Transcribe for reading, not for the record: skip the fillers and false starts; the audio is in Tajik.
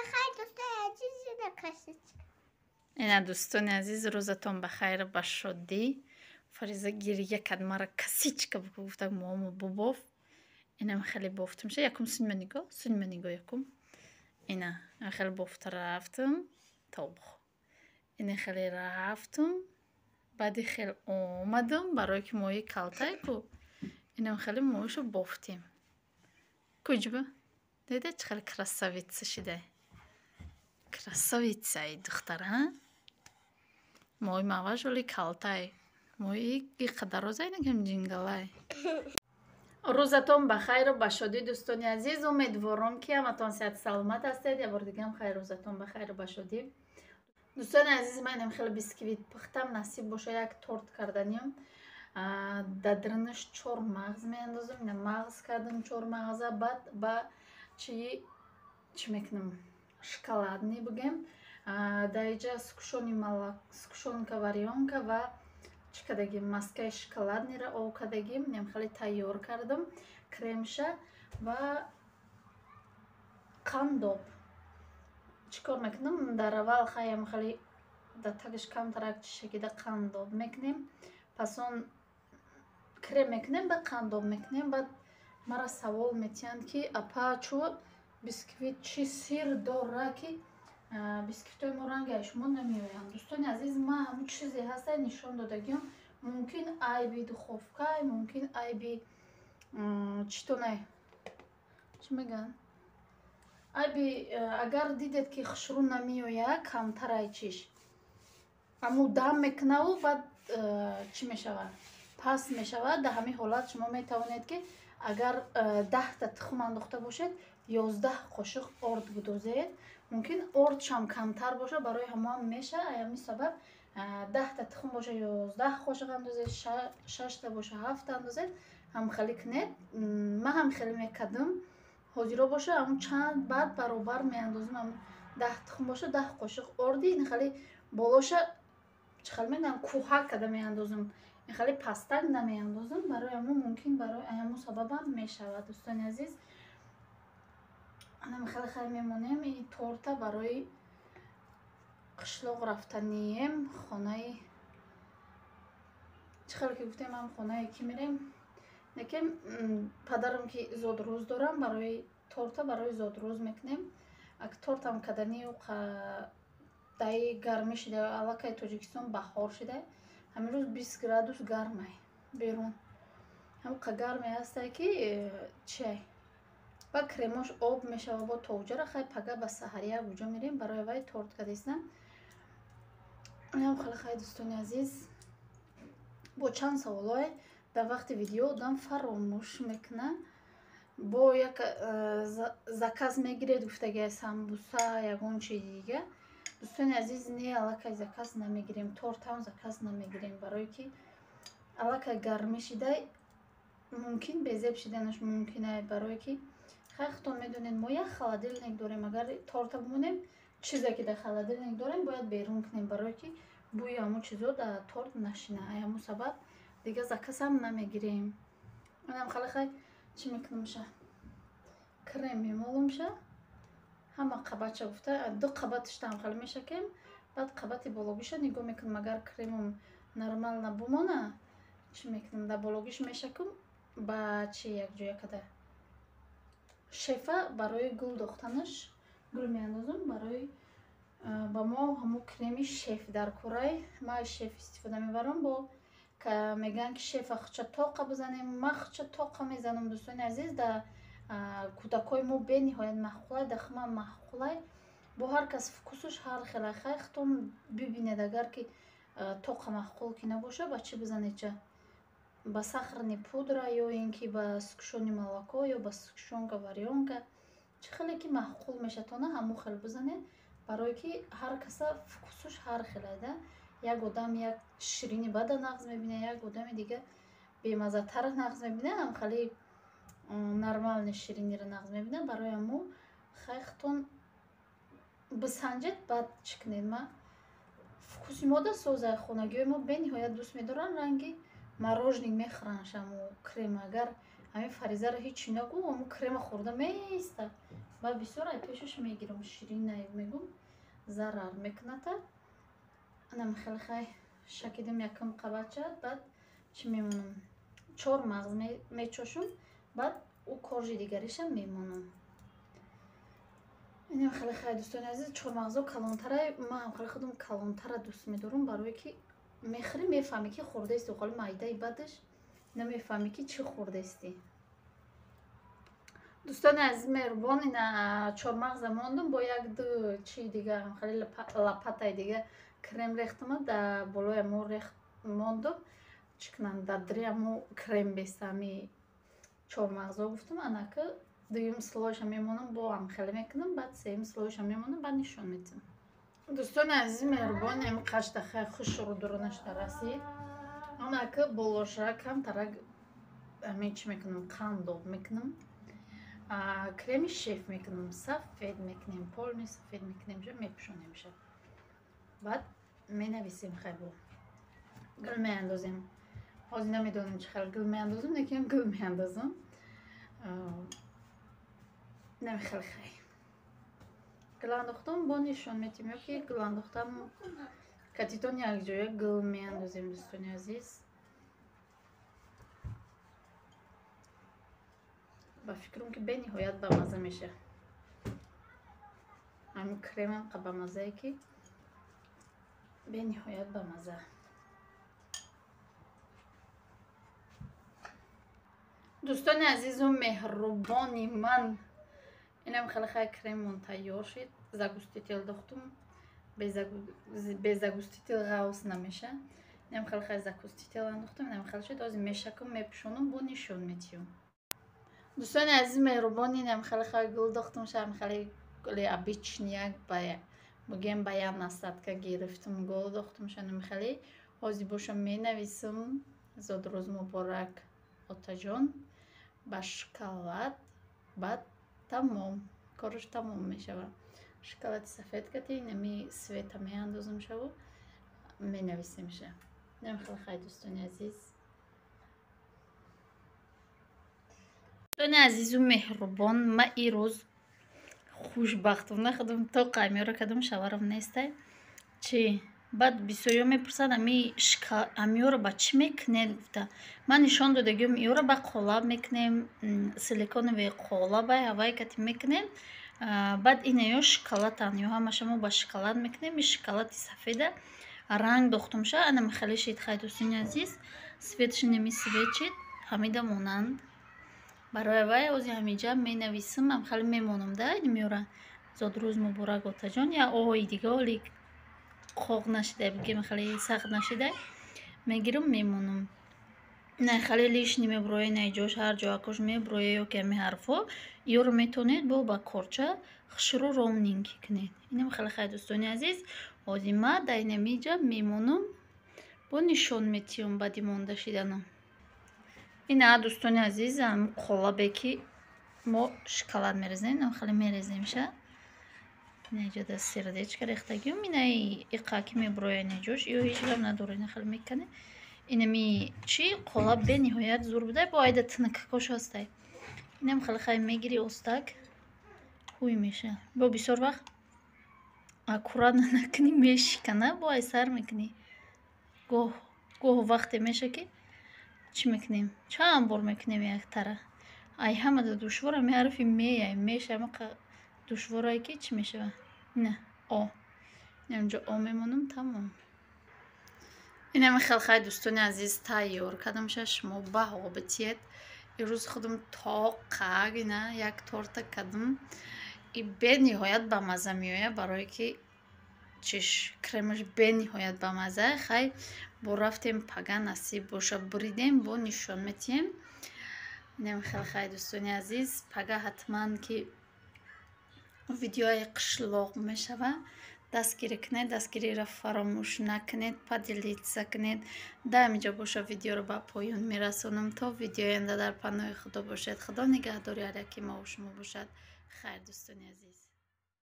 بخیر دوستان عزیز نکشید. اینا دوستان عزیز روزتون بخیر باشدی. فریزه گریه کرد مرا کسیچ که گفتم مامو بباف. اینم خیلی بافتم شه یکم سن منیگو یکم. اینا خیلی بافت رفتم طبخ. اینا خیلی رفتم بعدی خیلی اومدم برای که موی کالتای کو. اینم خیلی مویشو بافتیم. کجبه؟ دیده چه خیلی کراساویتسه شده. کراساویتسه ای دختر ها؟ موی مواج ولی کالتای. موی ای قدر روزه اینگم جنگلای. روزتون بخیر و باشدی دوستانی عزیز. امیدوارم که همتون صحت سلامت هستید. یه بار دیگه هم خیر روزتون بخیر و باشدی. دوستان عزیز من خیلی بیسکویت پختم نصیب باشه یک تورت کردنیم. دادرنش 4 مغز میاندازم. اینه مغز کردم 4 مغزه بعد با چی میکنم شکلادنی بگم. دایجا скушенка варёнка و چی کدگیم ماسکه شکلادنی را او کدگیم. نیم خیلی تیار کردم کرمشه و قنداب. چیکار میکنم در اول خیلی دتگش کم ترک شکیده قنداب میکنیم. پس اون کرم میکنیم به قنداب میکنیم. بعد مرا سوال میتیند که اپا چو بیسکویت چی سیر داره که بیسکویت های ما رنگش ما نمیویم. دوستان عزیز ما همون چیزی هسته نشان دادگیم. ممکن عیبی دخوفکای ممکن عیبی چطور چی میگن عیبی اگر دیدید که خشرو نمیوید کمتر ای چیش امو دم میکنه و بعد چی میشود پس میشود. در همین حالت شما میتوانید که اگر 10 تا تخم انداخته باشید 11 قاشق آرد بدوزید. ممکن آردش هم کمتر باشه برای همه میشه. همین سبب 10 تا تخم باشه 11 قاشق اندازید 6 تا باشه 7 تا اندازید هم خیلی کنید. من هم خیلی میکردم حاضر باشه همون چند بعد برابر میاندازم. هم 10 تخم باشه 10 قاشق آردی این خیلی بالاشه چه خیلی میگم کوها کده میاندازم. این خیلی پستک نمیاندازم برای همون ممکن برای همون سبب هم میشود. دوستان عزیز من خیلی میمونم این تورته برای قشلاق رفتنیم خانه چه خیلی که گفتیم هم خانه کی میریم نکم پدرم که زود روز دارم برای تورته برای زود روز میکنیم. اگه تورت هم کدنی و دای گرمی شده علاقه تاجیکستان بهار شده همین روز 20 گرادوس گرمه بیرون هم گرمی هسته که چه با کریماش آب میشه و با توجه خیلی پگه به سحریه بوجا میریم برای وای تورت کدیستن. هم خیلی دوستان عزیز با چند سوالای در وقت ویدیو دام فراموش میکنه. با یک زکاز میگیرید گفتگی سمبوسا یگون چی دیگه. دوستان عزیز نه علاقه زکاز نمیگیریم تورت هم زکاز نمیگیریم برای که علاقه گرمی شده ممکن بزیب شدنش ممکنه. برای که خیلیتون میدونین ما یک خالدلنگ داریم. اگر تورت بمونیم چیزی که در خالدلنگ داریم باید بیرون کنیم برای که بوی همون چیزا در تورت نشینه. همون سبب دیگه زکاز هم نمیگیریم. منم خیلی چی میکنم شه کرم میمالم شه همه قبات گفته 2 قباتش هم خیلی میشکیم. بعد قباتی بالاگیش نگاه میکنم اگر کریمم نرمال نبومانه چی میکنم در بالاگیش میشکم با چی یک جویا کده شفا برای گل دختنش گل میاندازم برای با ما همو کریمی شف در کره ما شف استفاده میبرم با که میگن که شف اخچه طاقه بزنیم ما اخچه طاقه میزنم. دوستان عزیز در کودکای ما به نهایت مخوله دخمه مخوله با هر کس فکوسش هر خیلی خیختون ببینید اگر که طاقه مخول که نباشه با چی بزنید چه با سخرنی پودره یا اینکه با سکشونی ملکو یا با سکشونکا وریونکا چه خیلی که مخول میشه تونه همو خیلی بزنید برای که هر کس فکوسش هر خیلی ده. یک آدم یک شیرینی بد نغز میبینه یک آدم دیگه بیمزه تر نغز میبینه هم خیلی نرمال شیرینی رو نغز میبینه. برای همو خیختون بسنجید بعد چی کنید. ما فکوسی ماده سوزه خونگی ما به نهایت دوست میدارن رنگی مراجنی میخورنش همو کرم. اگر همین فریزه رو هیچی نگو همو کرم خورده میسته ба бисёр ай пешаш мегирам ширин ай мегум зарар мекуната. Анам хеле хай шакидам якам қабача баъд чӣ мемонам 4 мағз мечошум баъд у коржи дигариша мемонам. Инам хеле хай дӯстони азиз 4 мағзо калонтара ман хеле худам калонтара дӯст медорам барое ки мехӯри мефаҳмӣ ки хӯрдасти холи майдаи бадаш намефаҳмӣ ки чӣ хӯрдасти. Дӯстони азиз меҳрубон ина 4 мағза мондам бо як ду чи дига хеле лапатай дига крем рехтама да болои мо рехт мондам чӣ кунам дар дири амо крем бестами 4 мағзо гуфтам анака дуюм слоиша мемонам бо ам хеле мекунам баъд сеюм слоиша мемонам баъд нишон медиҳам. Дӯстони азизи меҳрубон ин қашта хай хушру дуронашта расид анака болоша камтарак ами чӣ мекунам қандоб мекунам креми шеф мекунам сафед мекунем полни сафед мекунем ҷо мепӯшонем ша баъд менависем хай бо гул меандозем ҳозир намедонам чӣ хел гул меандозам лекин гул меандозам нами хеле хай гул андохтам бо нишон метим ёки гул андохтам катитон якҷоя гул меандозем дӯстони азиз. ба фикрам ки бениҳоят бамаза меша ҳамин кремам қа бамазае ки бениҳоят бамаза. дӯстони азизу меҳрубони ман инам хеле хай кремон тайёр шид загустител дохтум без загустител ғавс намеша инам хеле хай загустител андохтам инам хеле шид ҳозир мешакам мепӯшонам бо нишон метиём. дӯстони азиз меҳрубон инам хеле хай гул дохтам шам хеле гули обични як мегем ба як насадка гирифтам гул дохтам шанам хеле ҳозир бошам менависам зодрӯз муборак отаҷон ба шоколад баъд тамом кораш тамом мешава. шоколади сафед кати инами света меандозам шаву менависем ша. инам хеле хай дӯстони азиз. дӯстони азизу меҳрубон ма ирӯз хушбахтам нахудам то қаймёра кадам шаварам нестай чи баъд бисёриё мепурсад амиёро ба чӣ мекунед гуфта ман нишон додагиём иёро ба қолаб мекунем силиконови қолаба ҳавай кати мекунем баъд инаё шоколадан ё ҳамашамо ба шоколад мекунем и шоколади сафеда ранг дохтумша анам хеле шид хай дӯстони азиз светши неми свет шид ҳамида монанд барои вай ҳозир ҳаминҷа менависам ам хеле мемонам да имёра зодрӯз муборак отаҷон я оҳои дига оли қоқ нашида бигем хеле сахт нашида мегирам мемонам не хеле лишни меброя не ҷош ҳар ҷо акош меброя ё ки ами ҳарфо иёро метонед бо ба корча хушру ромнинг кунед. инам хеле хай дӯстони азиз ҳозир ма дар инамиҷа мемонам бо нишон метиём баъди монда шиданам. ина дӯстони азиз қолабе ки мо шоколад мерезем инам хеле мерезем ша неҷада сердечка рехтагиём инаи иқа ки меброя неҷош ё ҳеҷ гап надора ина хеле мекане инами чи қолаб бениҳоят зур буда бо айда тинкакош ҳастай инам хеле хай мегири остак ҳуй меша бо бисёр вақт аккурат накунӣ мешикана бо ай сар мекунӣ гоҳ вақте меша ки чӣ мекунем чанд бор мекунем яктара ай ҳамада душвор ами ҳарфи меай меша ҳама душворае ки чӣ мешава ина о инамҷо о мемонам тамом. инами хеле хай дӯстони азиз тайёр кардамша шумо баҳо битиед. ирӯз худам тоқак ина як торта кардам и бениҳоят ба маза меояд барое ки чиш кремаш бениҳоят ба маза хай бо рафтем пага насиб боша буридем бо нишон метиҳем. инами хеле хай дӯстони азиз пага ҳатман ки видеои қишлоқ мешава дастгирӣ кунед дастгириро фаромӯш накунед поделиться кунед да ҳаминҷа боша видеоро ба поён мерасонам то видеои оянда дар паноҳи худо бошед. худо нигаҳдори ҳар яки мо ва шумо бошад. хайр дӯстони азиз.